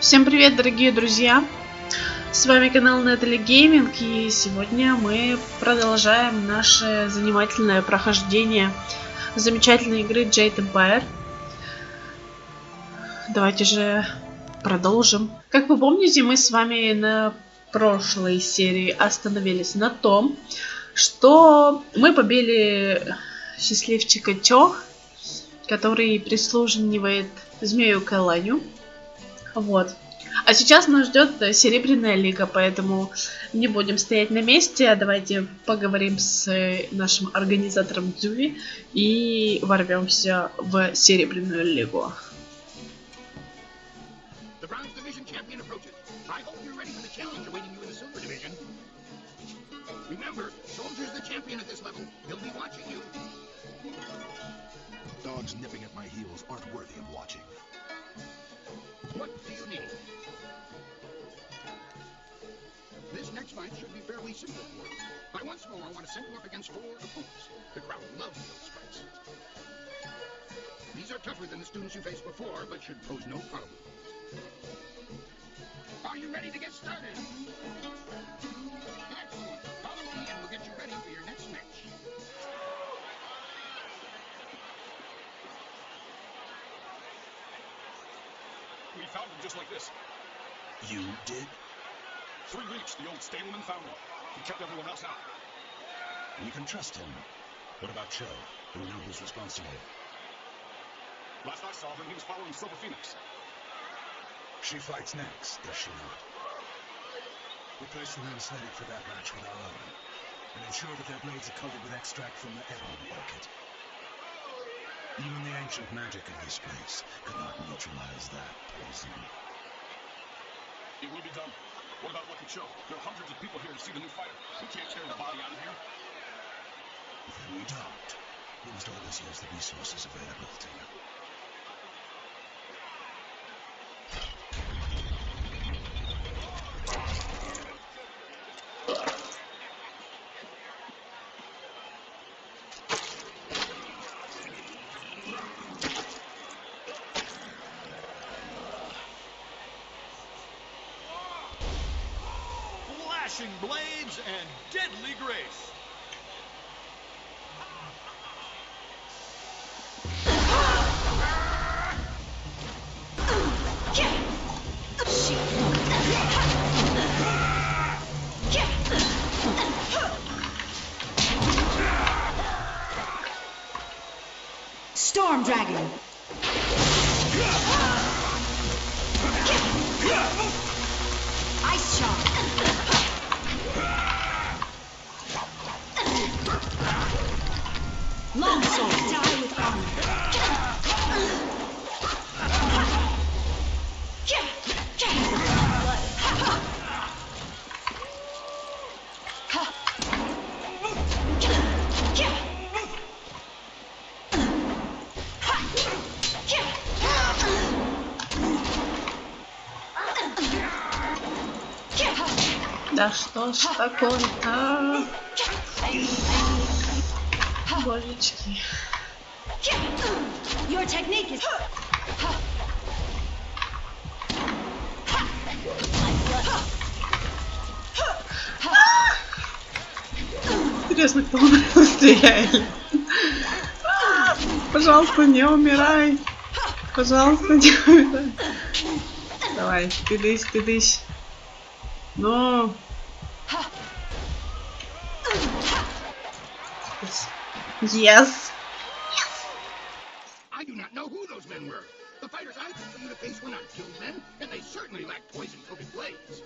Всем привет, дорогие друзья! С вами канал Некрополь, и сегодня мы продолжаем наше занимательное прохождение замечательной игры Jade Empire. Давайте же продолжим. Как вы помните, мы с вами на прошлой серии остановились на том, что мы побили счастливчика Тё, который прислуживает змею Кэланю. Вот. А сейчас нас ждет Серебряная Лига, поэтому не будем стоять на месте, а давайте поговорим с нашим организатором Дзюи и ворвемся в Серебряную Лигу. What do you need? This next fight should be fairly simple for you. But once more, I want to send you up against 4 opponents. The crowd loves those fights. These are tougher than the students you faced before, but should pose no problem. Are you ready to get started? Excellent. Follow me and we'll get you ready for your next match. We found him just like this. You did? 3 weeks, the old stableman found him. He kept everyone else out. You can trust him. What about Cho? Do we know who's responsible? Last I saw him, he was following Silver Phoenix. She fights next, does she not? Replace the men slated for that match with our own, and ensure that their blades are coated with extract from the ebon orchid. Even the ancient magic of this place could not neutralize that poison. It will be done. What about Lucky Cho? There are hundreds of people here to see the new fighter. We can't carry the body out of here. Then we don't. We must always use the resources available to you. Flashing blades and deadly grace. Storm Dragon. Ice Shock. Long Sword. Die with honor. Да что ж такое-то? Божечки. Your technique is... Интересно, кто стреляет. Пожалуйста, не умирай. Пожалуйста, не умирай. Давай, тыдысь. Ну. Yes. I do not know who those men were. The fighters I picked for you to face were not killed men, and they certainly lacked poison-coated blades.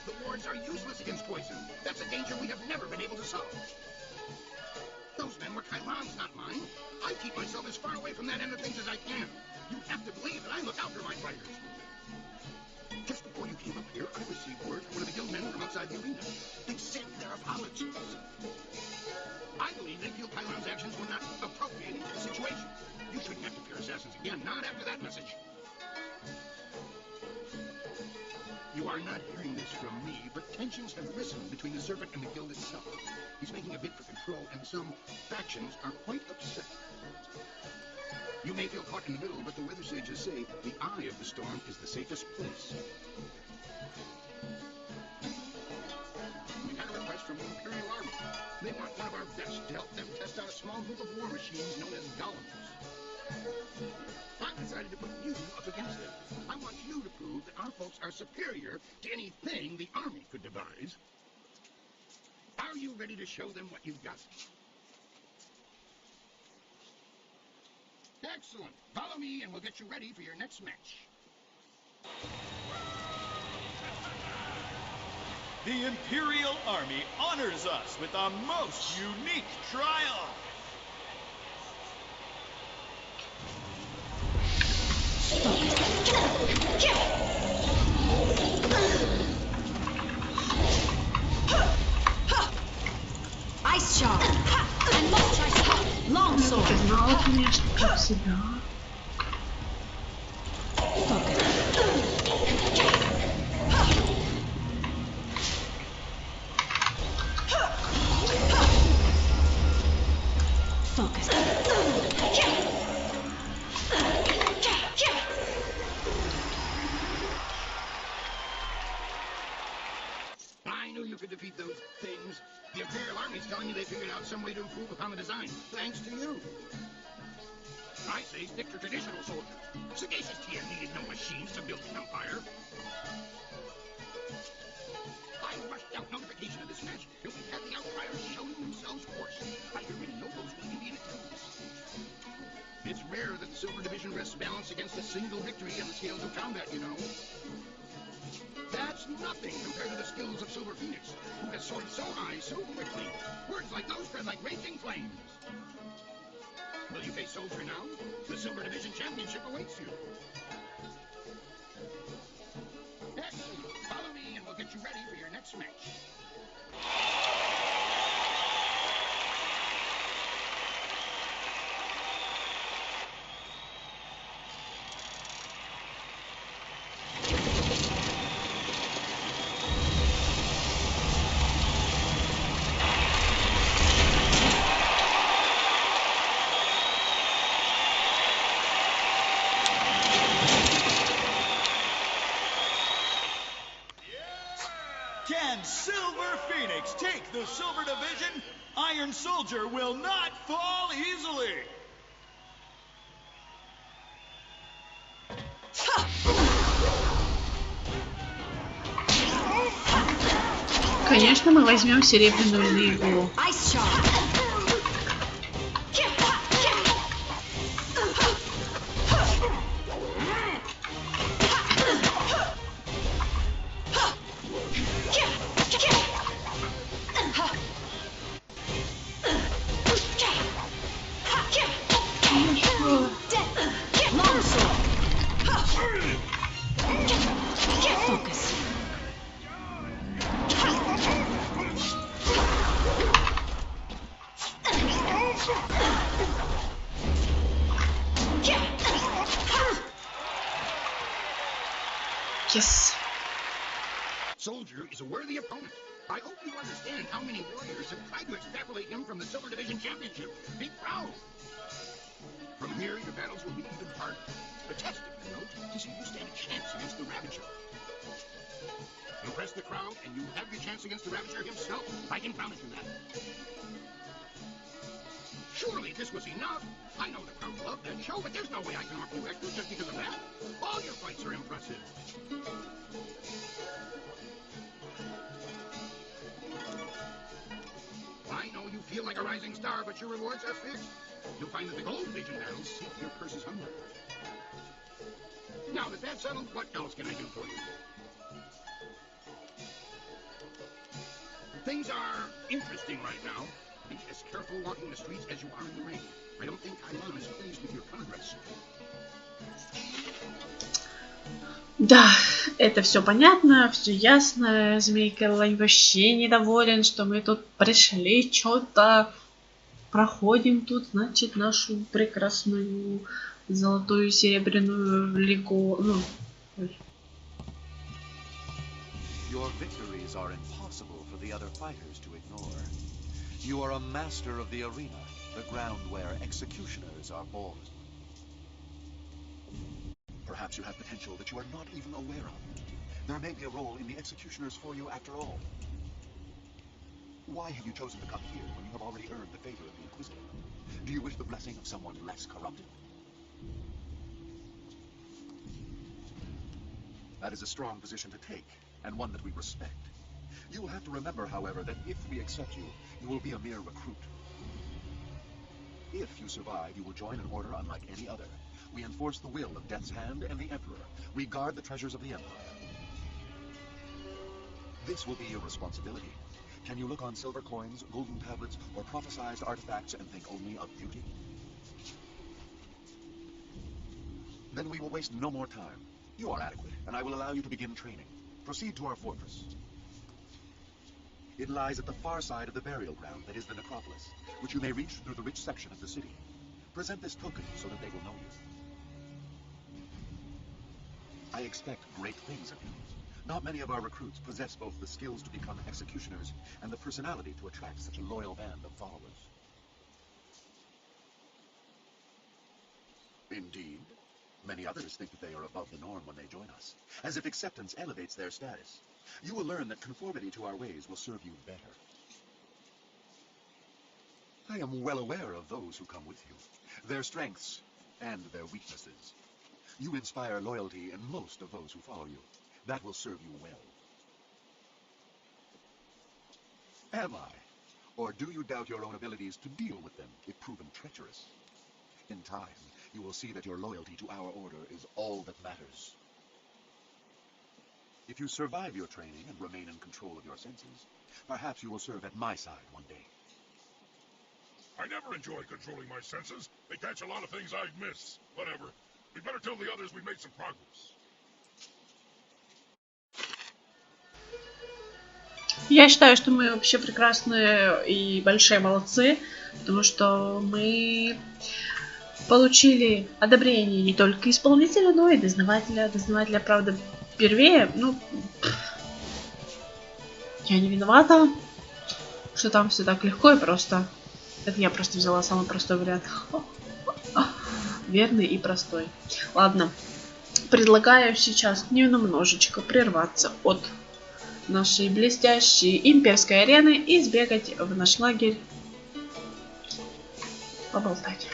The wards are useless against poison. That's a danger we have never been able to solve. Those men were Kailan's, not mine. I keep myself as far away from that end of things as I can. You have to believe that I look out for my fighters. Just before you came up here, I received word from one of the guild men from outside the arena. They sent their apologies. I believe they feel Kailan's actions were not appropriate to the situation. You shouldn't have to fear assassins again, not after that message. You are not hearing this from me, but tensions have risen between the Serpent and the Guild itself. He's making a bid for control, and some factions are quite upset. You may feel caught in the middle, but the weather sages say the eye of the storm is the safest place. We had a request from the Imperial Army. They want one of our best to help them test out a small group of war machines known as golems. I decided to put you up against them. I want you to prove that our folks are superior to anything the army could devise. Are you ready to show them what you've got? Excellent. Follow me and we'll get you ready for your next match. The Imperial Army honors us with a most unique trial. Ice charm. And must try to long sword. Ты знала, конечно, как всегда. Focus. I knew you could defeat those things. The Imperial Army's telling me they figured out some way to improve upon the design, thanks to you. I say stick to traditional soldiers. Sagacious TM needed no machines to build an empire. I rushed out notification of this match, and we had the outriders showing themselves hoarse. I hear many nobles will be in attendance. It's rare that the Silver Division rests balance against a single victory in the scales of combat, you know. That's nothing compared to the skills of Silver Phoenix, who has soared so high so quickly. Words like those spread like raging flames. Will you face Soldier now? The Silver Division Championship awaits you. Excellent. Follow me and we'll get you ready for your next match. Can Silver Phoenix take the Silver Division? Iron Soldier will not fall easily. Конечно, мы возьмем Серебряную Лигу. Ice charm. Long sword. Focus. Yes. Soldier is a worthy opponent. I hope you understand how many warriors have tried to extrapolate him from the Silver Division Championship. Be proud. From here, your battles will be even harder. The test, if you know, to see if you stand a chance against the Ravager. Impress the crowd, and you have your chance against the Ravager himself. I can promise you that. Surely this was enough. I know the crowd loved that show, but there's no way I can offer you extra just because of that. All your fights are impressive. I know you feel like a rising star, but your rewards are fixed. You'll find that the Gold Division battles seek your purse's hunger. Now that that's settled, what else can I do for you? Things are interesting right now. Be as careful walking the streets as you are in the rain. I don't think Kailan is pleased with your progress. Да, это все понятно, все ясно. Змейка Лань вообще недоволен, что мы тут пришли, что-то проходим тут, значит, нашу прекрасную золотую серебряную лигу. Your victories are impossible for the other fighters to ignore. You are a master of the arena, the ground where executioners are born. Perhaps you have potential that you are not even aware of. There may be a role in the executioners for you after all. Why have you chosen to come here when you have already earned the favor of the Inquisitor? Do you wish the blessing of someone less corrupted? That is a strong position to take, and one that we respect. You will have to remember, however, that if we accept you, you will be a mere recruit. If you survive, you will join an order unlike any other. We enforce the will of Death's Hand and the Emperor. We guard the treasures of the Empire. This will be your responsibility. Can you look on silver coins, golden tablets, or prophesized artifacts and think only of beauty? Then we will waste no more time. You are adequate, and I will allow you to begin training. Proceed to our fortress. It lies at the far side of the burial ground that is the Necropolis, which you may reach through the rich section of the city. Present this token so that they will know you. I expect great things of you. Not many of our recruits possess both the skills to become executioners and the personality to attract such a loyal band of followers. Indeed. Many others think that they are above the norm when they join us, as if acceptance elevates their status. You will learn that conformity to our ways will serve you better. I am well aware of those who come with you, their strengths and their weaknesses. You inspire loyalty in most of those who follow you. That will serve you well. Am I? Or do you doubt your own abilities to deal with them if proven treacherous? In time, you will see that your loyalty to our order is all that matters. If you survive your training and remain in control of your senses, perhaps you will serve at my side one day. I never enjoy controlling my senses. They catch a lot of things I'd miss. Whatever. We better tell the others we made some progress. Я считаю, что мы вообще прекрасные и большие молодцы, потому что мы получили одобрение не только исполнителя, но и дознавателя. Дознавателя, правда, первее. Ну, я не виновата, что там все так легко и просто. Это я просто взяла самый простой вариант. Верный и простой. Ладно. Предлагаю сейчас немножечко прерваться от нашей блестящей имперской арены и сбегать в наш лагерь поболтать.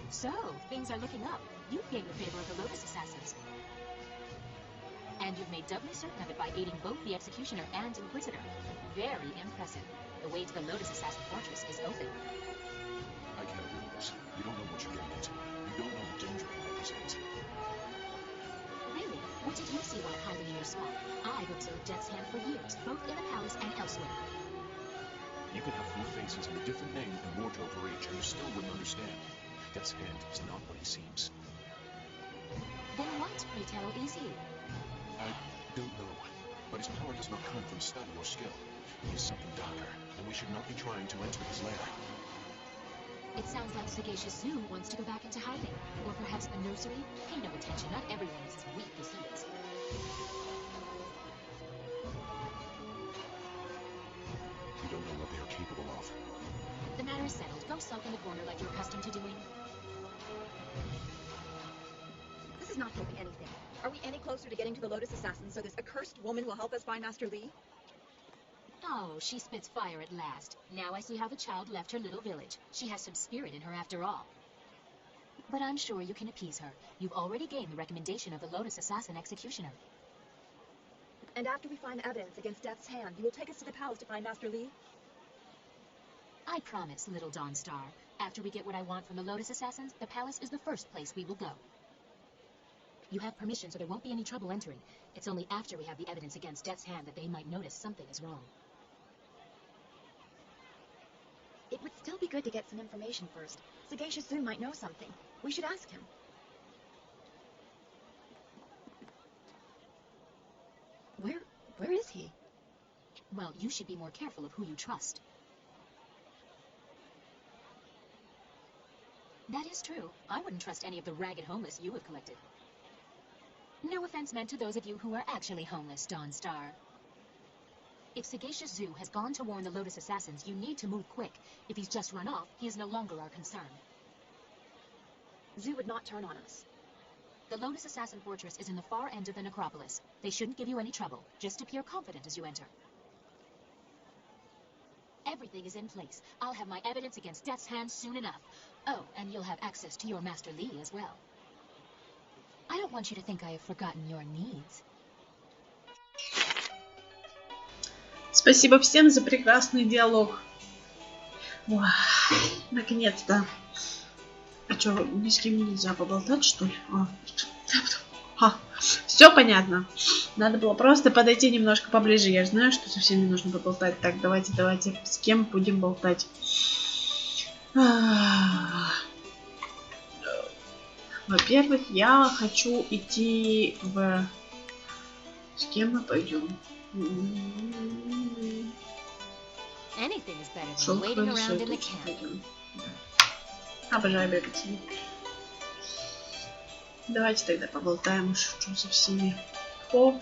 So, things are looking up. You've gained the favor of the Lotus Assassins. And you've made doubly certain of it by aiding both the Executioner and Inquisitor. Very impressive. The way to the Lotus Assassin Fortress is open. I can't do this. You don't know what you're getting into. You don't know the danger it represents. Really? What did you see while hiding in your spot? I've observed Death's Hand for years, both in the palace and elsewhere. You can have 4 faces and a different name and wardrobe for each, and you still wouldn't understand. Death's Hand is not what he seems. Then what, pray tell, is he? I don't know, but his power does not come from study or skill. He is something darker, and we should not be trying to enter his lair. It sounds like Sagacious Zoo wants to go back into hiding. Or perhaps the nursery? Pay no attention, not everyone is as weak as he is. We don't know what they are capable of. The matter is go sulk in the corner like you're accustomed to doing? This is not helping anything. Are we any closer to getting to the Lotus Assassins so this accursed woman will help us find Master Li? Oh, she spits fire at last. Now I see how the child left her little village. She has some spirit in her after all. But I'm sure you can appease her. You've already gained the recommendation of the Lotus Assassin Executioner. And after we find evidence against Death's hand, you will take us to the palace to find Master Li? I promise, little Dawnstar. After we get what I want from the Lotus Assassins, the palace is the first place we will go. You have permission, so there won't be any trouble entering. It's only after we have the evidence against Death's hand that they might notice something is wrong. It would still be good to get some information first. Sagacious Zoo might know something. We should ask him. Where is he? Well, you should be more careful of who you trust. That is true. I wouldn't trust any of the ragged homeless you have collected. No offense meant to those of you who are actually homeless, Dawnstar. If Sagacious Zoo has gone to warn the Lotus Assassins, you need to move quick. If he's just run off, he is no longer our concern. Zoo would not turn on us. The Lotus Assassin Fortress is in the far end of the Necropolis. They shouldn't give you any trouble. Just appear confident as you enter. Everything is in place. I'll have my evidence against Death's hand soon enough. Oh, and you'll have access to your Master Li as well. I don't want you to think I have forgotten your needs. Спасибо всем за прекрасный диалог. Ой, наконец-то. А что, ни с кем нельзя поболтать, что ли? Все понятно. Надо было просто подойти немножко поближе. Я же знаю, что со всеми нужно поболтать. Так, давайте. С кем будем болтать? Во-первых, я хочу идти в... С кем мы пойдем? Шелковый пойдем. Обожаю бегать. Давайте тогда поболтаем, что со всеми. О!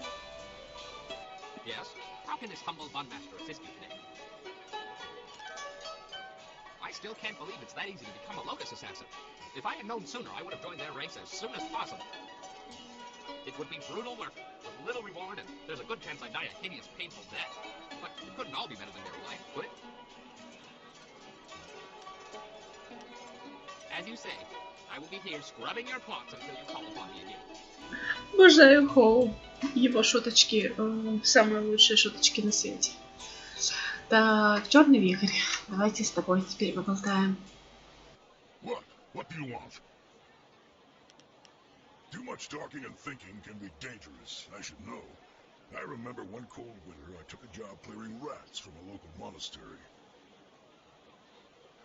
Yes? How can this humble bundmaster assist you today? I still can't believe it's that easy to become a Lotus Assassin. If I had known sooner, I would have joined their ranks as soon as possible. It would be brutal work, with little reward, and there's a good chance I'd die a hideous, painful death. But it couldn't all be better than their life, could it? As you say, I will be here scrubbing your plots until you call upon me again. Обожаю Хоу. Его шуточки, самые лучшие шуточки на свете. Так, черный вихрь. Давайте с тобой теперь поболтаем. What do you want? Too much talking and thinking can be dangerous, I should know. I remember one cold winter I took a job clearing rats from a local monastery.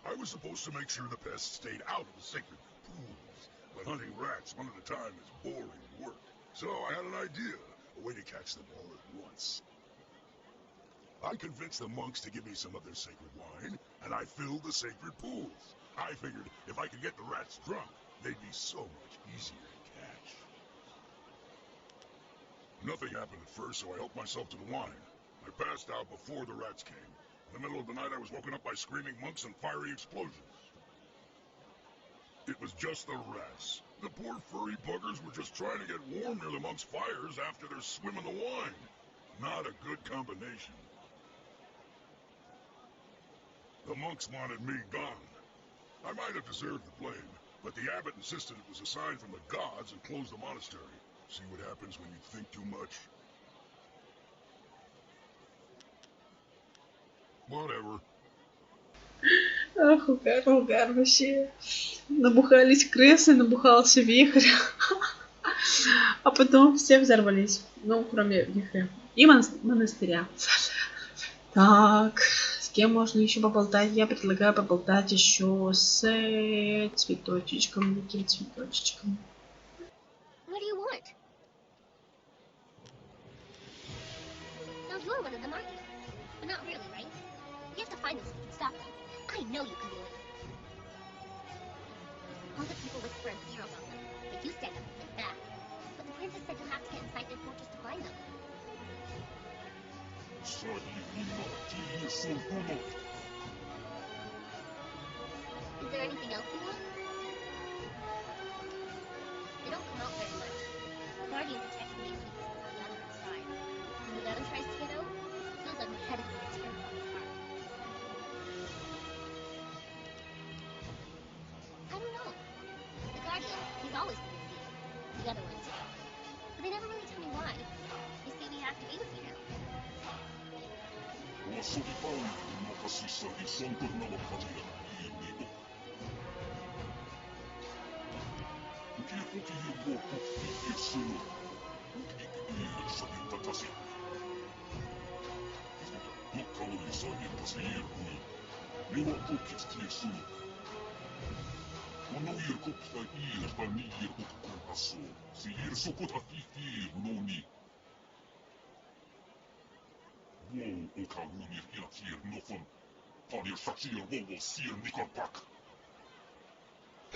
I was supposed to make sure the pests stayed out of the sacred pools, but hunting rats one at a time is boring work. So I had an idea, a way to catch them all at once. I convinced the monks to give me some of their sacred wine, and I filled the sacred pools. I figured if I could get the rats drunk, they'd be so much easier to catch. Nothing happened at first, so I helped myself to the wine. I passed out before the rats came. In the middle of the night, I was woken up by screaming monks and fiery explosions. It was just the rats. The poor furry buggers were just trying to get warm near the monks' fires after their swim in the wine. Not a good combination. The monks wanted me gone. I might have deserved the blame, but the abbot insisted it was a sign from the gods and closed the monastery. See what happens when you think too much? Whatever. Ах, угар вообще. Набухались крысы, набухался вихрь. А потом все взорвались. Ну, кроме вихря. И монастыря. Так, с кем можно еще поболтать? Я предлагаю поболтать еще с цветочечком. Каким цветочечком? What do you want? Those rumors at the market. But not really, right? You have to find us so we can stop them. I know you can do it. All the people whisper and fear about them, but you stand up and fight back. But the princess said you have to get inside their fortress to find them. there anything else you want? They don't come out very much. The Guardian protects the main keepers on the other side. When the other tries to get out, it feels like my head is being teared from his heart. I don't know. The Guardian, he's always been with me. The other one too. But they never really tell me why. They say we have to be with you now.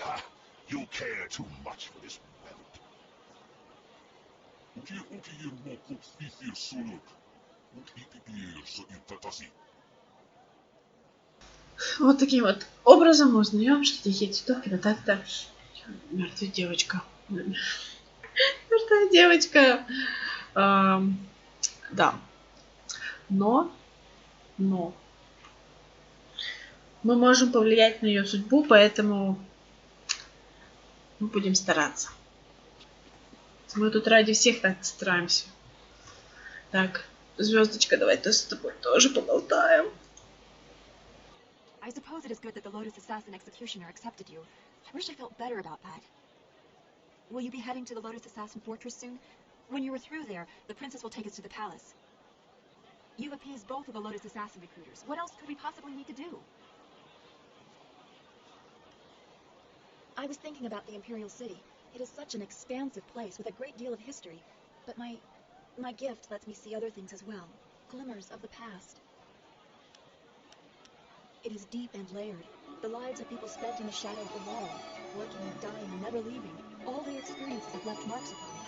Ah, you care too much for this wealth. Вот таким вот образом мы узнаем, что такие цветок это так-то мертвая девочка. Мертвая девочка. Да. Но мы можем повлиять на ее судьбу, поэтому мы будем стараться. Мы тут ради всех так стараемся. Так, звездочка, давай с тобой тоже поболтаем. I suppose it is good that the Lotus Assassin Executioner accepted you. I wish I felt better about that. Will you be heading to the Lotus Assassin Fortress soon? When you are through there, the princess will take us to the palace. You've appeased both of the Lotus Assassin recruiters. What else could we possibly need to do? I was thinking about the Imperial City. It is such an expansive place with a great deal of history. But my gift lets me see other things as well. Glimmers of the past. It is deep and layered. The lives of people spent in the shadow of the wall, working and dying and never leaving. All their experiences have left marks upon me.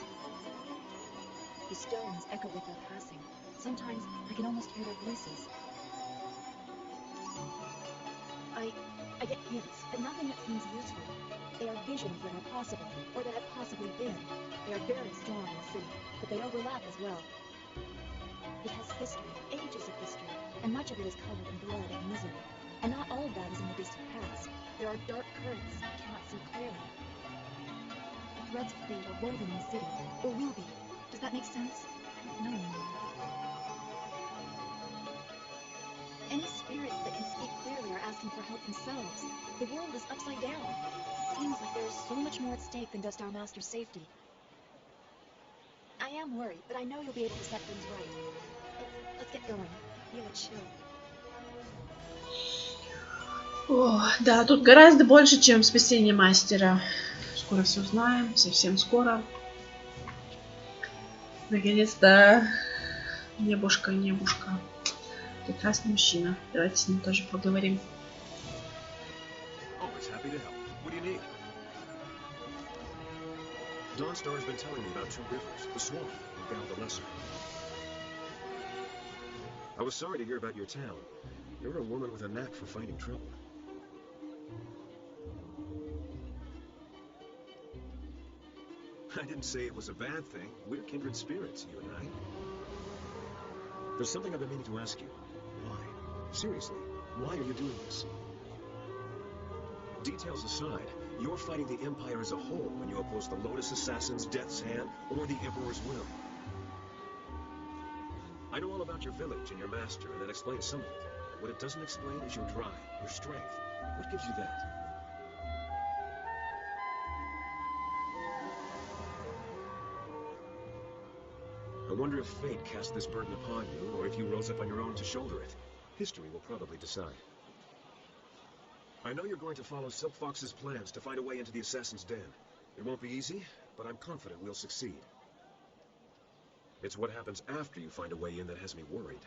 The stones echo with their passing. Sometimes I can almost hear their voices. I get hints, but nothing that seems useful. They are visions that are possible, or that have possibly been. They are very strong in the city, but they overlap as well. It has history, ages of history, and much of it is colored in blood and misery. And not all of that is in the distant past. There are dark currents I cannot see clearly. Threads of fate are woven in the city, or will be. Does that make sense? I don't know anymore. Any spirits that can speak clearly are asking for help themselves. The world is upside down. Seems like there is so much more at stake than just our master's safety. I am worried, but I know you'll be able to set things right. Let's get going. Feel a chill. О, да, тут гораздо больше, чем спасение мастера. Скоро все узнаем, совсем скоро. Наконец-то небушка. Прекрасный мужчина. Давайте с ним тоже поговорим. Dawnstar has been telling me about two rivers, the Swamp and Gal the Lesser. I was sorry to hear about your town. You're a woman with a knack for fighting trouble. I didn't say it was a bad thing. We're kindred spirits, you and I. There's something I've been meaning to ask you. Why? Seriously, why are you doing this? Details aside, you're fighting the Empire as a whole when you oppose the Lotus Assassin's Death's Hand or the Emperor's will. I know all about your village and your master, and that explains some of it. What it doesn't explain is your drive, your strength. What gives you that? I wonder if fate cast this burden upon you, or if you rose up on your own to shoulder it. History will probably decide. I know you're going to follow Silk Fox's plans to find a way into the Assassin's Den. It won't be easy, but I'm confident we'll succeed. It's what happens after you find a way in that has me worried.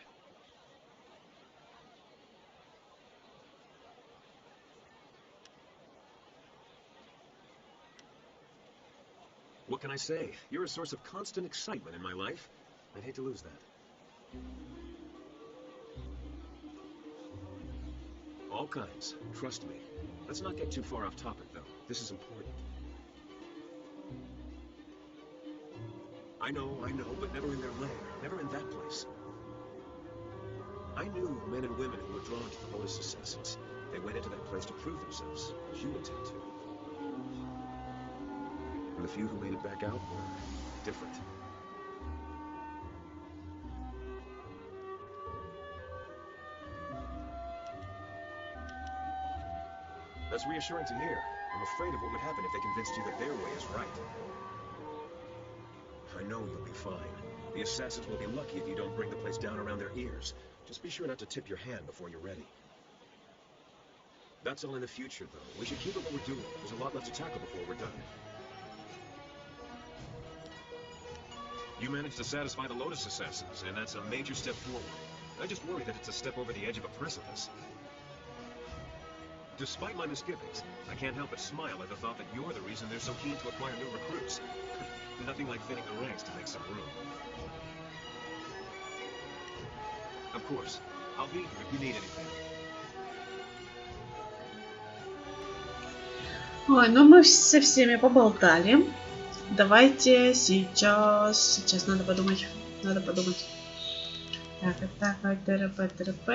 What can I say? You're a source of constant excitement in my life. I'd hate to lose that. All kinds. Trust me. Let's not get too far off topic, though. This is important. I know, but never in their lair. Never in that place. I knew men and women who were drawn to the Lotus Assassins. They went into that place to prove themselves, as you intend to. And the few who made it back out were different. That's reassuring to hear. I'm afraid of what would happen if they convinced you that their way is right. I know you'll be fine. The assassins will be lucky if you don't bring the place down around their ears. Just be sure not to tip your hand before you're ready. That's all in the future, though. We should keep it what we're doing. There's a lot left to tackle before we're done. You managed to satisfy the Lotus Assassins, and that's a major step forward. I just worry that it's a step over the edge of a precipice. Despite my misgivings, I can't help but smile at the thought that you're the reason they're so keen to acquire new recruits. Nothing like thinning the ranks to make some room. Of course, I'll be here if you need anything. Ой, ну мы со всеми поболтали. Давайте сейчас надо подумать. Так, ТРП.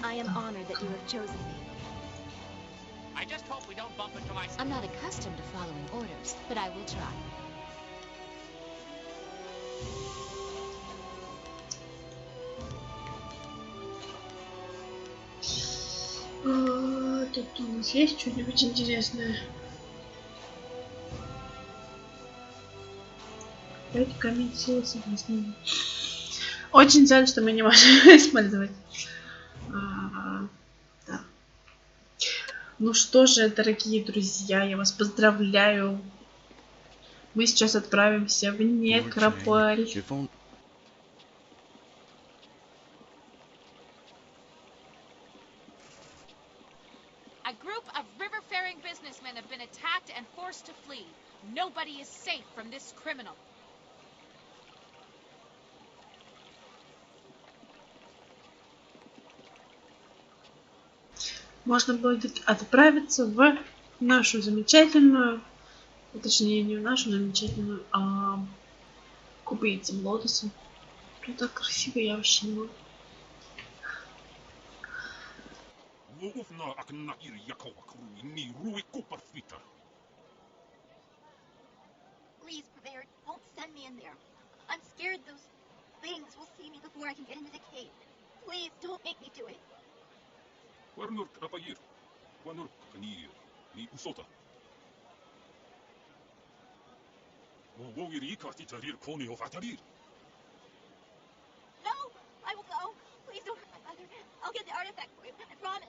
I am honored that you have chosen me. I just hope we don't bump into my... I'm not accustomed to following orders, but I will try. Тут у нас есть что-нибудь интересное? 5 камень силы согласны. Очень жаль, что мы не можем использовать. Да. Ну что же, дорогие друзья, я вас поздравляю. Мы сейчас отправимся в Некрополь. A group of river-faring businessmen have been attacked and forced to flee. Nobody is safe from this criminal. Можно будет отправиться в нашу замечательную, точнее не в нашу замечательную, а к убийцам Лотоса. Тут так красиво, я вообще не могу. Please, Purveyor, don't send me in there. I'm scared those things will see me before I can get into the cave. Please, don't make me do it. No, I will go. Please don't hurt my mother. I'll get the artifact for you. I promise.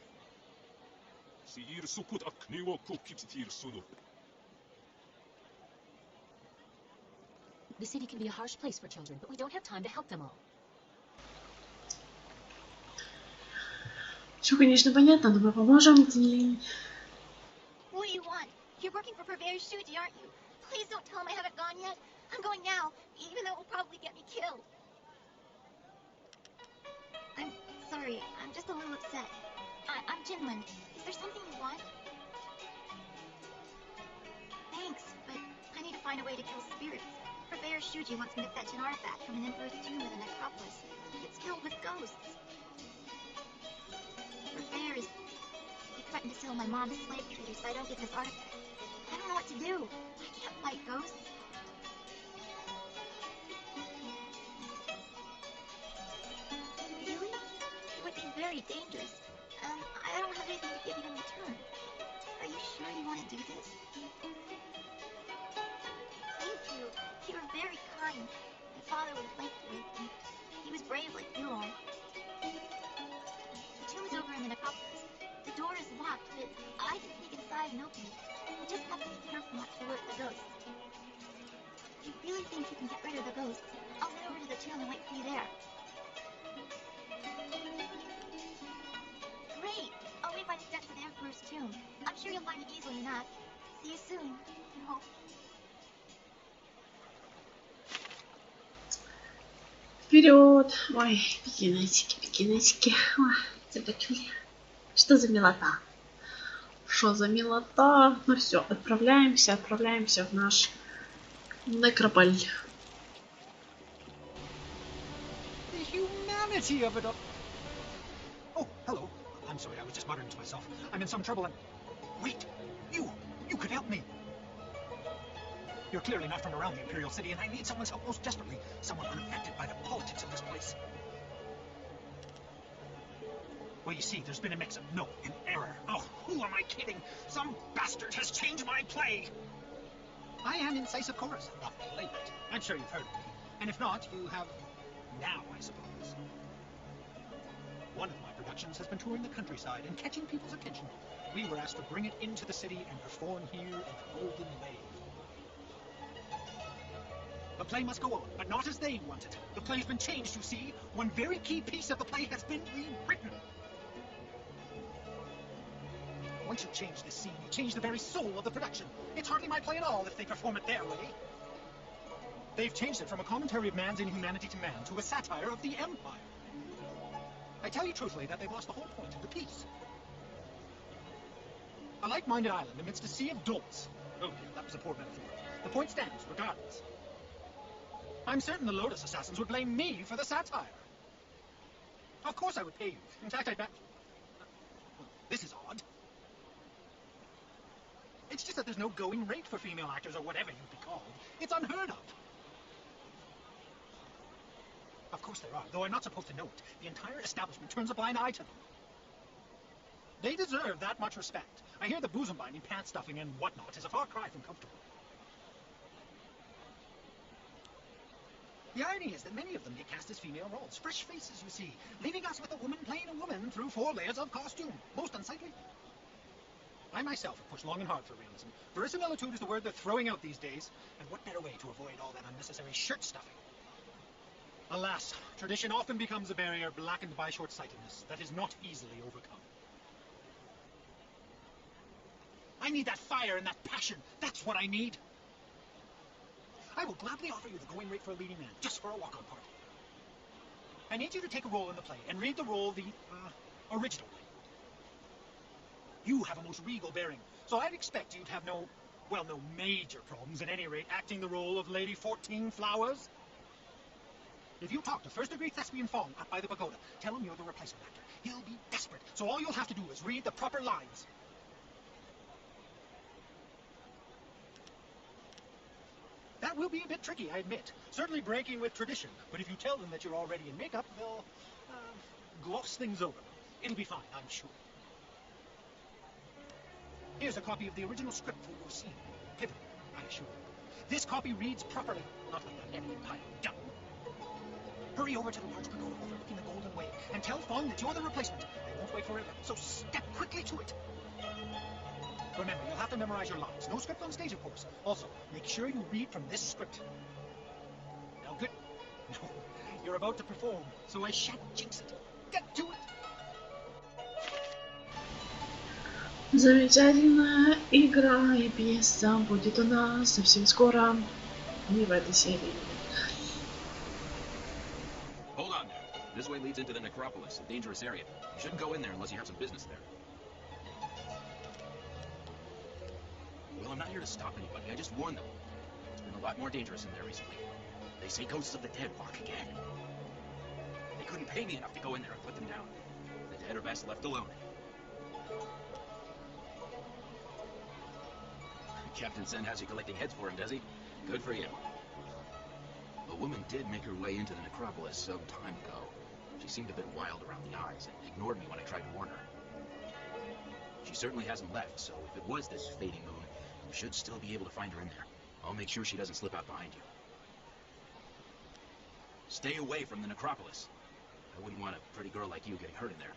The city can be a harsh place for children, but we don't have time to help them all. Все, конечно, понятно, но мы поможем. What do you want? You're working for Purveyor Shuji, aren't you? Please don't tell him I haven't gone yet. I'm going now, even though it will probably get me killed. I'm sorry. I'm just a little upset. I'm Jinlin. Is there something you want? Thanks, but I need to find a way to kill spirits. Purveyor Shuji wants me to fetch an artifact from an emperor's tomb in the Necropolis. It's filled with ghosts. Purveyor is... He threatened to sell my mom to slave traders if I don't get this artifact. I don't know what to do. I can't fight ghosts. Really? It would be very dangerous. I don't have anything to give you in return. Are you sure you want to do this? Thank you. You were very kind. My father would have liked to wait, and he was brave like you are. The tomb is over in the Necropolis. The door is locked, but I can sneak inside and open it. You just have to be careful not to alert the ghosts. If you really think you can get rid of the ghosts, I'll head over to the tomb and wait for you there. Great! I'll wait by the steps of the Emperor's tomb. I'm sure you'll find it easily enough. See you soon, I hope. Вперед! Ой, пекинесики. Ой, запекли. Что за милота? Что за милота? Ну все, отправляемся в наш Некрополь. The humanity of it all. Oh, hello. I'm sorry, I was just muttering to myself. I'm in some trouble and... Wait! You could help me! You're clearly not from around the Imperial City, and I need someone's help most desperately. Someone unaffected by the politics of this place. Well, you see, there's been a mix-up. No, an error. Oh, who am I kidding? Some bastard has changed my play! I am Incisive Chorus, the playwright. I'm sure you've heard of me. And if not, you have now, I suppose. One of my productions has been touring the countryside and catching people's attention. We were asked to bring it into the city and perform here in the Golden Wave. The play must go on, but not as they want it. The play's been changed, you see. One very key piece of the play has been rewritten. Once you change this scene, you change the very soul of the production. It's hardly my play at all if they perform it their way. They've changed it from a commentary of man's inhumanity to man to a satire of the Empire. I tell you truthfully that they've lost the whole point of the piece. A like-minded island amidst a sea of dolts. Oh dear, that was a poor metaphor. The point stands, regardless. I'm certain the Lotus Assassins would blame me for the satire. Of course I would pay you. In fact, I bet... Well, this is odd. It's just that there's no going rate for female actors or whatever you'd be called. It's unheard of. Of course there are, though I'm not supposed to know it. The entire establishment turns a blind eye to them. They deserve that much respect. I hear the bosom binding, pant stuffing, and whatnot is a far cry from comfortable. The irony is that many of them get cast as female roles. Fresh faces, you see, leaving us with a woman playing a woman through 4 layers of costume. Most unsightly. I myself have pushed long and hard for realism. Verisimilitude is the word they're throwing out these days, and what better way to avoid all that unnecessary shirt stuffing? Alas, tradition often becomes a barrier blackened by short-sightedness that is not easily overcome. I need that fire and that passion. That's what I need. I will gladly offer you the going rate for a leading man, just for a walk-on part. I need you to take a role in the play and read the role the original way. You have a most regal bearing, so I'd expect you to have no major problems at any rate acting the role of Lady 14 Flowers. If you talk to first-degree thespian Fong up by the pagoda, tell him you're the replacement actor. He'll be desperate, so all you'll have to do is read the proper lines. That will be a bit tricky, I admit. Certainly breaking with tradition, but if you tell them that you're already in makeup, they'll gloss things over. It'll be fine, I'm sure. Here's a copy of the original script for your scene. Pivotal, I assure you. This copy reads properly, not like that heavy pile of dung. Hurry over to the large pagoda overlooking the Golden Way and tell Fong that you're the replacement. They won't wait forever, so step quickly to it. Remember, you'll have to memorize your lines. No script on stage, of course. Also, make sure you read from this script. Now, good. No, you're about to perform, so I shan't jinx it. Get to it. Замечательная игра и пьеса будет у нас совсем скоро. Не в этой серии. Hold on there. This way leads into the Necropolis, a dangerous area. You shouldn't go in there unless you have some business there. Well, I'm not here to stop anybody. I just warned them. It's been a lot more dangerous in there recently. They say ghosts of the dead walk again. They couldn't pay me enough to go in there and put them down. The dead are best left alone. Captain Sen has you collecting heads for him, does he? Good for you. A woman did make her way into the Necropolis some time ago. She seemed a bit wild around the eyes and ignored me when I tried to warn her. She certainly hasn't left, so if it was this fading moon, you should still be able to find her in there. I'll make sure she doesn't slip out behind you. Stay away from the Necropolis. I wouldn't want a pretty girl like you getting hurt in there.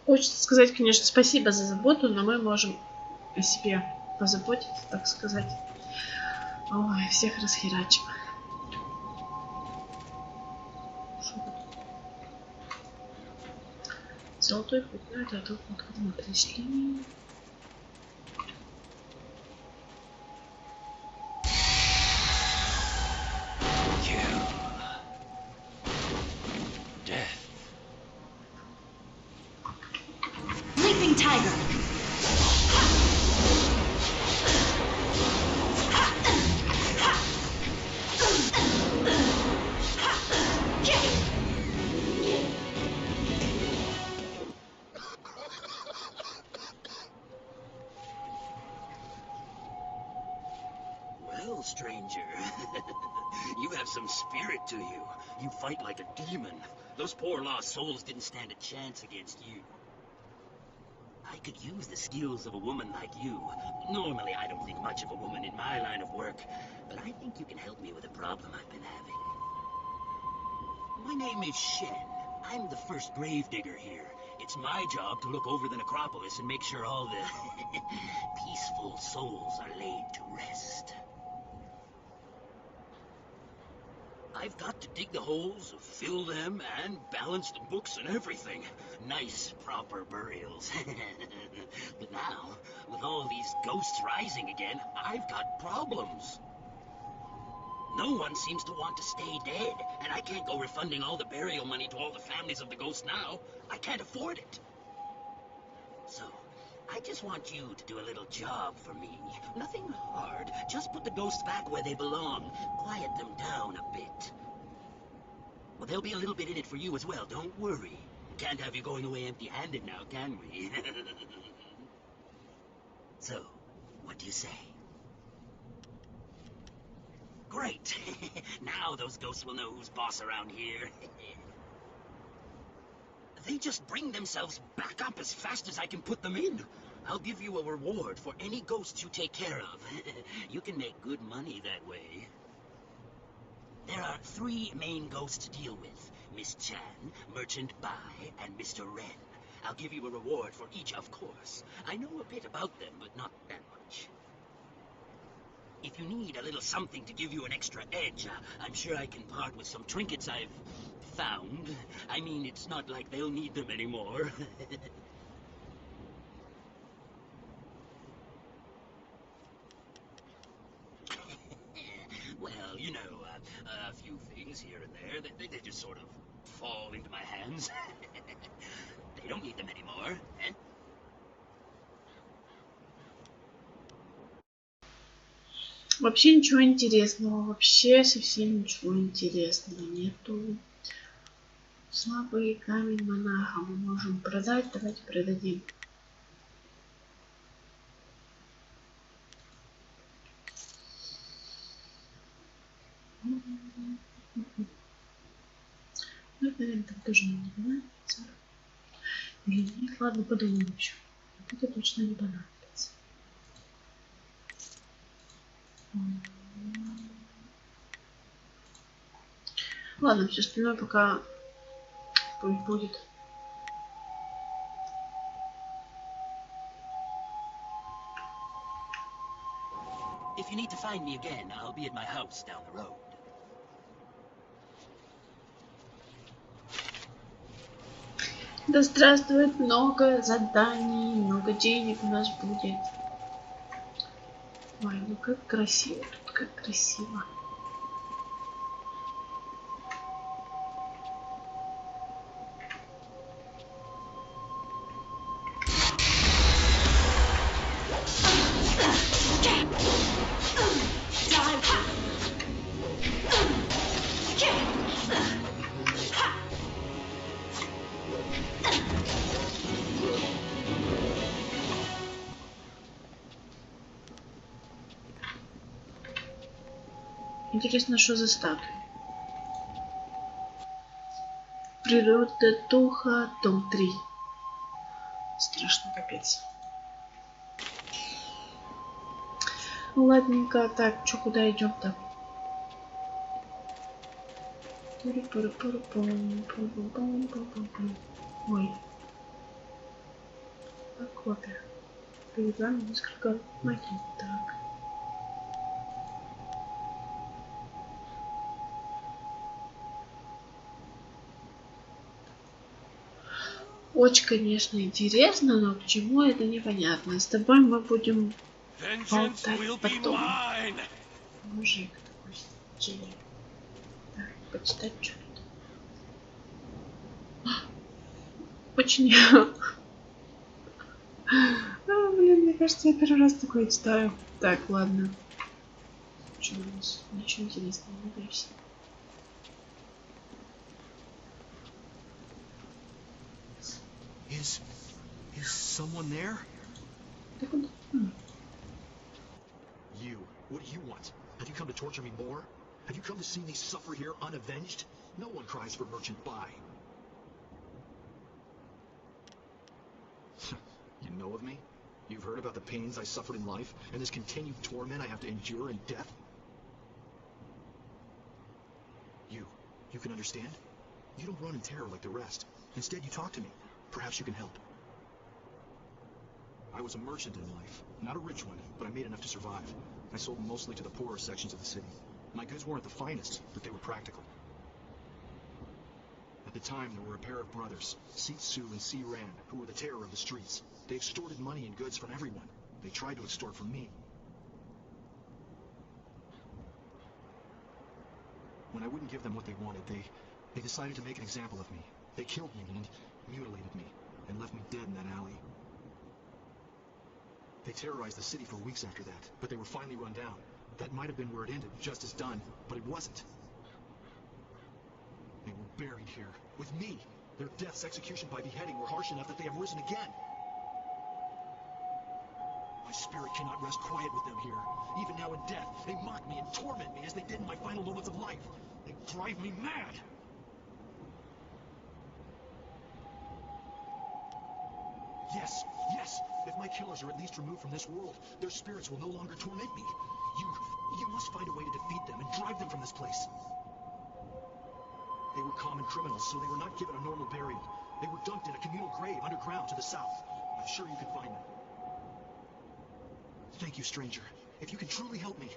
Хочется сказать, конечно, спасибо за заботу, но мы можем о себе позаботиться, так сказать. Ой, всех расхерачим. Золотой футляр, а тут откуда мы пришли. Leaping tiger. Well, stranger, you have some spirit to you. You fight like a demon. Those poor lost souls didn't stand a chance against you. I could use the skills of a woman like you. Normally, I don't think much of a woman in my line of work, but I think you can help me with a problem I've been having. My name is Shen. I'm the first gravedigger here. It's my job to look over the necropolis and make sure all the peaceful souls are laid to rest. I've got to dig the holes, fill them, and balance the books and everything. Nice, proper burials. But now, with all these ghosts rising again, I've got problems. No one seems to want to stay dead, and I can't go refunding all the burial money to all the families of the ghosts now. I can't afford it. So, I just want you to do a little job for me. Nothing hard. Just put the ghosts back where they belong. Quiet them down a bit. Well, there'll be a little bit in it for you as well, don't worry. Can't have you going away empty-handed now, can we? So, what do you say? Great. Now those ghosts will know who's boss around here. They just bring themselves back up as fast as I can put them in. I'll give you a reward for any ghosts you take care of. You can make good money that way. There are 3 main ghosts to deal with. Miss Chan, Merchant Bai, and Mr. Ren. I'll give you a reward for each, of course. I know a bit about them, but not that much. If you need a little something to give you an extra edge, I'm sure I can part with some trinkets I've found. I mean, it's not like they'll need them anymore. Well, you know, a few things here and there, they just sort of fall into my hands. They don't need them anymore, eh? Вообще ничего интересного, вообще совсем ничего интересного нету. Слабый камень монаха мы можем продать, давайте продадим. Ну, наверное, там тоже не понадобится. Или нет, ладно, подумаем еще. Вот это точно не понадобится. Ладно, все остальное пока пусть будет. If you need to find me again, I'll be at my house down the road. Да здравствует, много заданий, много денег у нас будет. Ой, ну как красиво тут, как красиво. Интересно, что за статуя? Природа духа, том 3. Страшно, капец. Ладненько, так, что куда идем-то? Ой. Копия. Перебираем несколько магий. Так. Очень, конечно, интересно, но к чему это непонятно. С тобой мы будем болтать потом. Мужик такой сидит. Так, почитать что-то. Очень... Блин, мне кажется, я первый раз такое читаю. Так, ладно. Что у нас? Ничего интересного, надеюсь. Is someone there? You, what do you want? Have you come to torture me more? Have you come to see me suffer here unavenged? No one cries for merchant buy. You know of me? You've heard about the pains I suffered in life, and this continued torment I have to endure in death? You can understand? You don't run in terror like the rest. Instead, you talk to me. Perhaps you can help. I was a merchant in life. Not a rich one, but I made enough to survive. I sold mostly to the poorer sections of the city. My goods weren't the finest, but they were practical. At the time, there were a pair of brothers, Su and Si Ran, who were the terror of the streets. They extorted money and goods from everyone. They tried to extort from me. When I wouldn't give them what they wanted, they decided to make an example of me. They killed me and mutilated me, and left me dead in that alley. They terrorized the city for weeks after that, but they were finally run down. That might have been where it ended, justice done, but it wasn't. They were buried here, with me. Their deaths, execution by beheading, were harsh enough that they have risen again. My spirit cannot rest quiet with them here. Even now in death, they mock me and torment me as they did in my final moments of life. They drive me mad. Yes, if my killers are at least removed from this world, their spirits will no longer torment me. You must find a way to defeat them and drive them from this place. They were common criminals, so they were not given a normal burial. They were dumped in a communal grave underground to the south. I'm sure you can find them. Thank you, stranger. If you can truly help me,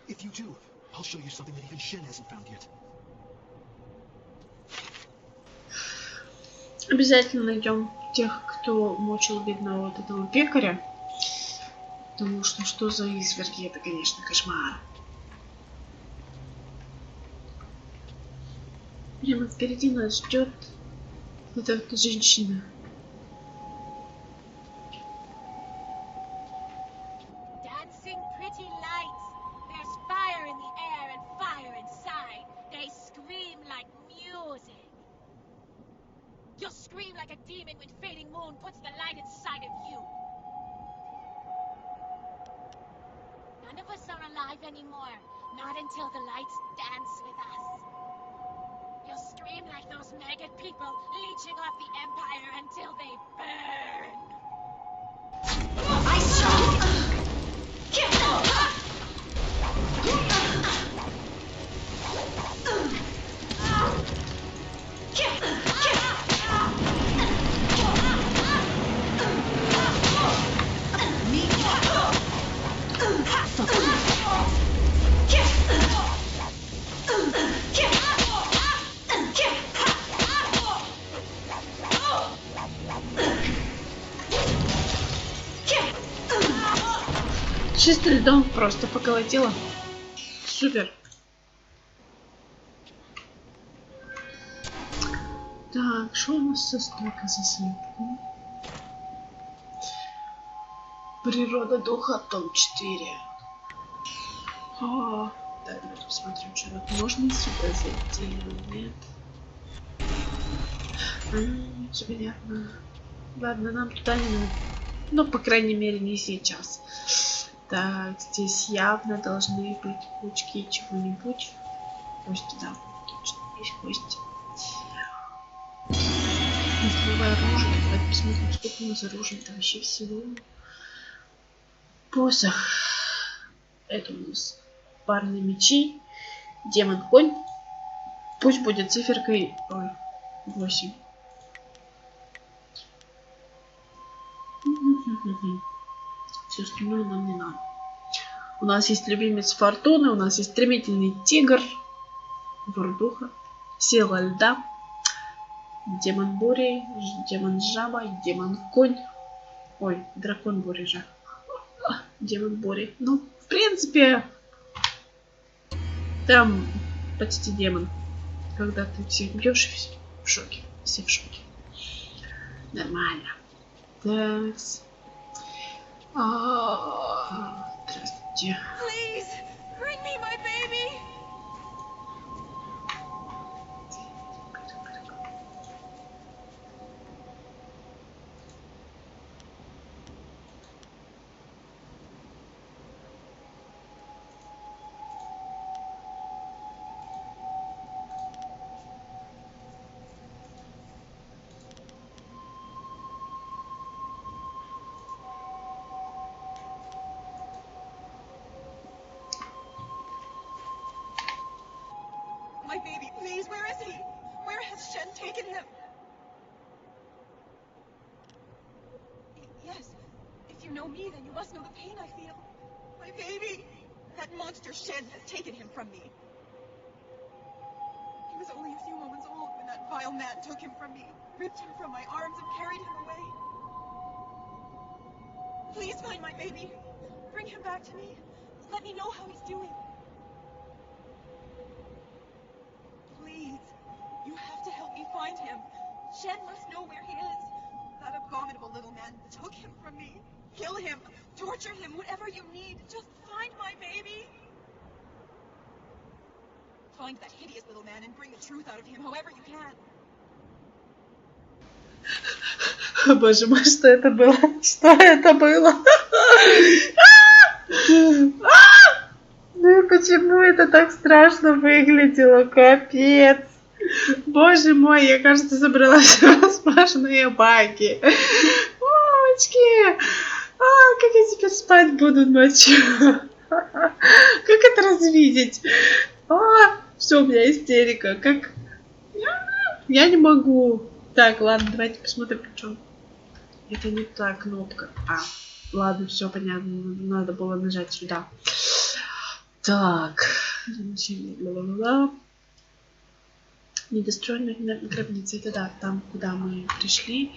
if you do, I'll show you something that even Shen hasn't found yet. Обязательно найдем тех, кто мучил бедного вот этого пекаря. Потому что за изверги, это, конечно, кошмар. Прямо впереди нас ждет вот эта женщина. You'll scream like a demon when fading moon puts the light inside of you. None of us are alive anymore. Not until the lights dance with us. You'll scream like those maggot people leeching off the Empire until they burn. Ice shot! Чисто льдом просто поколотила. Супер. Так, что у нас со стойкой за слепку? Природа духа, том 4. О, так, давайте посмотрим, что тут можно сюда зайти или нет. Все понятно. Ладно, нам туда не надо. Ну, по крайней мере, не сейчас. Так, здесь явно должны быть кучки чего-нибудь. Кости, да, точно, есть кости. Новое оружие. Давайте посмотрим, сколько у нас оружия. Это вообще всего. Посох. Это у нас парные мечи. Демон-конь. Пусть будет циферкой 8. Все остальное нам не надо. У нас есть любимец фортуны, у нас есть стремительный тигр, вор духа, сила льда, демон бури, демон жаба, демон конь. Ой, дракон бури же. Демон бури. Ну, в принципе, там почти демон. Когда ты всех бьешь, все в шоке. Все в шоке. Нормально. Так. Здравствуйте. Please, bring me my baby. My baby, please, where is he? Where has Shen taken him? Yes, if you know me, then you must know the pain I feel. My baby! That monster Shen has taken him from me. He was only a few moments old when that vile man took him from me, ripped him from my arms, and carried him away. Please find my baby. Bring him back to me. Let me know how he's doing. Please, you have to help me find him. Shen must know where he is. That abominable little man took him from me. Kill him, torture him, whatever you need. Just find my baby. Find that hideous little man and bring the truth out of him however you can. Боже мой, что это было? Что это было? Ну и почему это так страшно выглядело? Капец. Боже мой, я, кажется, забралась в сплошные баги. Мамочки! Как я теперь спать буду ночью? Как это развидеть? Все, у меня истерика. Как? Я не могу. Так, ладно, давайте посмотрим, что. Это не та кнопка. Ладно, все понятно. Надо было нажать сюда. Так. Недостроенная гробница. Это да, там, куда мы пришли.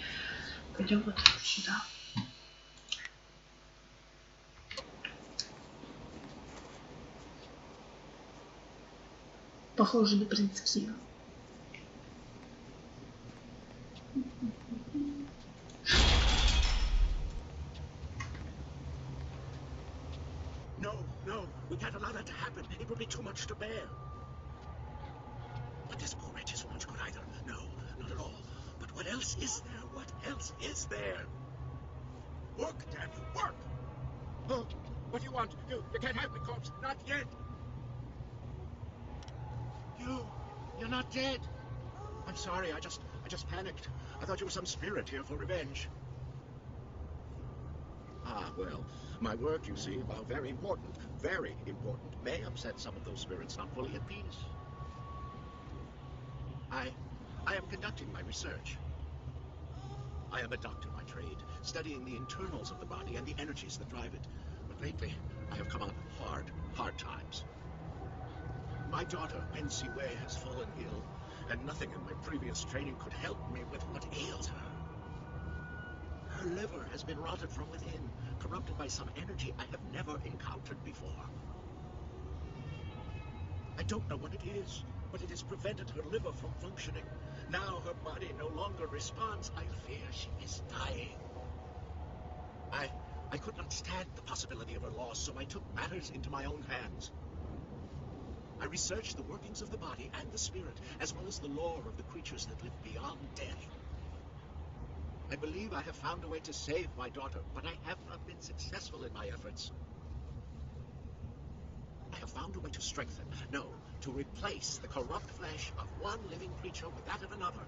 Пойдем вот сюда. Похоже на принца Кинга. No, we can't allow that to happen. It would be too much to bear. But this poor wretch isn't much good either. No, not at all. But what else is there? What else is there? Work, damn you, work! Oh, what do you want? You can't have me, corpse. Not yet. You're not dead. I'm sorry, I just panicked. I thought you were some spirit here for revenge. Well, my work, you see, while very important, may upset some of those spirits not fully at peace. I am conducting my research. I am a doctor by trade, studying the internals of the body and the energies that drive it. But lately, I have come on hard times. My daughter, Pensy Wei, has fallen ill, and nothing in my previous training could help me with what ails her. Her liver has been rotted from within, corrupted by some energy I have never encountered before. I don't know what it is, but it has prevented her liver from functioning. Now her body no longer responds. I fear she is dying. I could not stand the possibility of her loss, so I took matters into my own hands. I researched the workings of the body and the spirit, as well as the lore of the creatures that live beyond death. I believe I have found a way to save my daughter, but I have not been successful in my efforts. I have found a way to strengthen, no, to replace the corrupt flesh of one living creature with that of another.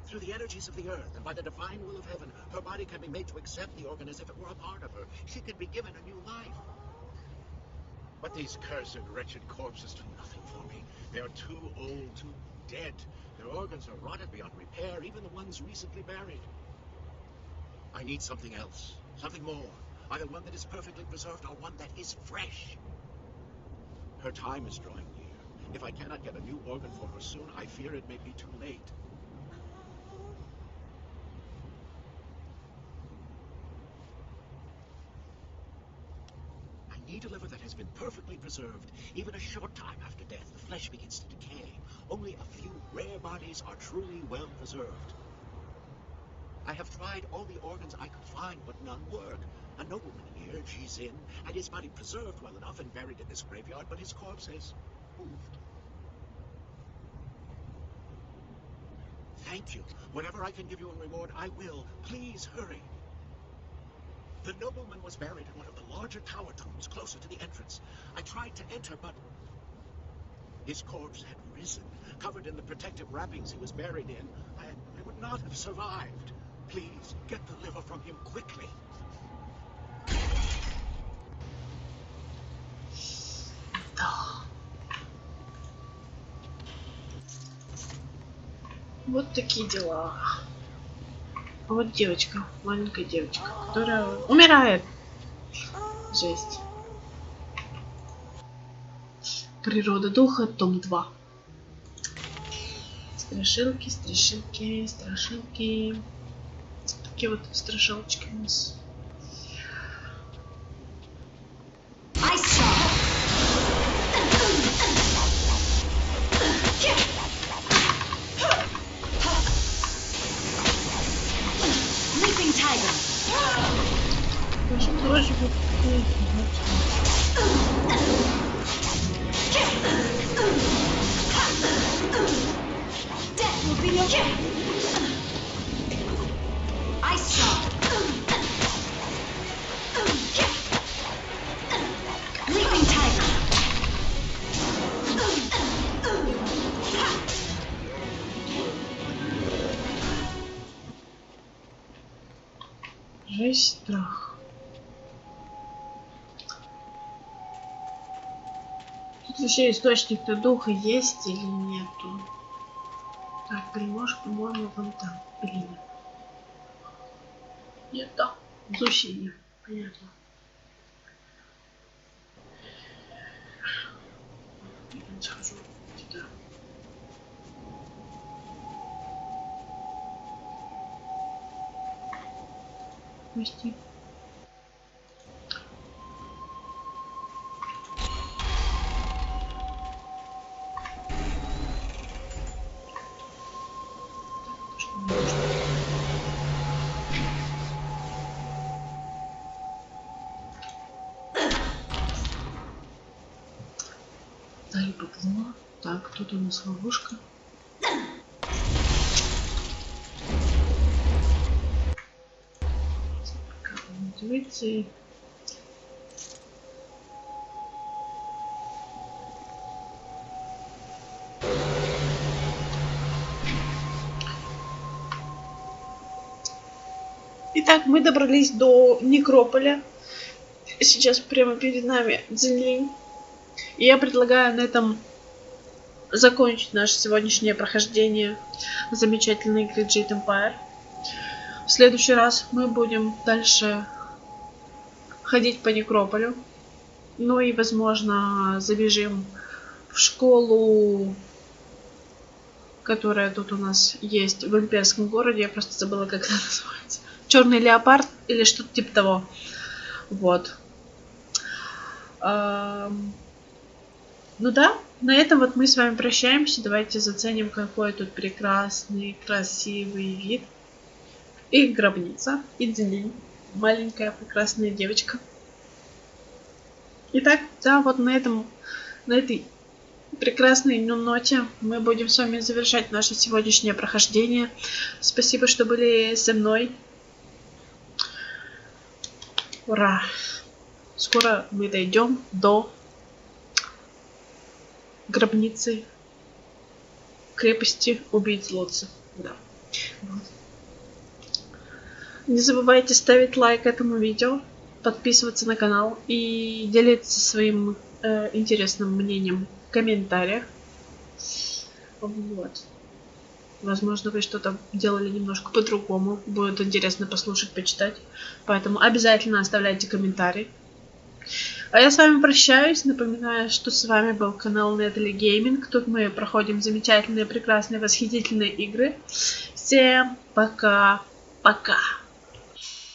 Through the energies of the earth and by the divine will of heaven, her body can be made to accept the organ as if it were a part of her. She can be given a new life. But these cursed, wretched corpses do nothing for me. They are too old, too dead. Their organs are rotted beyond repair, even the ones recently buried. I need something else, something more. Either one that is perfectly preserved or one that is fresh. Her time is drawing near. If I cannot get a new organ for her soon, I fear it may be too late. I need a liver that has been perfectly preserved. Even a short time after death, the flesh begins to decay. Only a few rare bodies are truly well preserved. I have tried all the organs I could find, but none work. A nobleman here, Jizin, had his body preserved well enough and buried in this graveyard, but his corpse has moved. Thank you. Whatever I can give you in reward, I will. Please hurry. The nobleman was buried in one of the larger tower tombs closer to the entrance. I tried to enter, but his corpse had risen, covered in the protective wrappings he was buried in. I would not have survived. Please, get the liver from him quickly. Вот такие дела. Вот девочка, маленькая девочка, которая умирает. Жесть. Природа духа, том 2. Страшилки, страшилки, страшилки. Такие вот страшилочки у нас. Тоже вот жесть, страх. Тут вообще источник-то духа есть или нету? Так, примож, по-моему, вон там. Блин. Нет, да. Изучение. Понятно. Я схожу сюда. Пусти. Дай бабло. Так, тут у нас ловушка. Интуиции. Итак, мы добрались до Некрополя. Сейчас прямо перед нами Дзинлинь. И я предлагаю на этом закончить наше сегодняшнее прохождение замечательной игры Jade Empire. В следующий раз мы будем дальше ходить по Некрополю. Ну и, возможно, забежим в школу, которая тут у нас есть в Имперском городе. Я просто забыла, как она называется. Черный леопард или что-то типа того. Вот. Ну да, на этом вот мы с вами прощаемся. Давайте заценим, какой тут прекрасный, красивый вид. И гробница, и Дзинлинь. Маленькая прекрасная девочка. Итак, да, вот на этой прекрасной ноте мы будем с вами завершать наше сегодняшнее прохождение. Спасибо, что были со мной. Ура! Скоро мы дойдем до гробницы крепости убийц лотцев. Да. Вот. Не забывайте ставить лайк этому видео, подписываться на канал и делиться своим интересным мнением в комментариях. Вот. Возможно, вы что-то делали немножко по-другому. Будет интересно послушать, почитать. Поэтому обязательно оставляйте комментарий. А я с вами прощаюсь. Напоминаю, что с вами был канал Netally Gaming. Тут мы проходим замечательные, прекрасные, восхитительные игры. Всем пока-пока.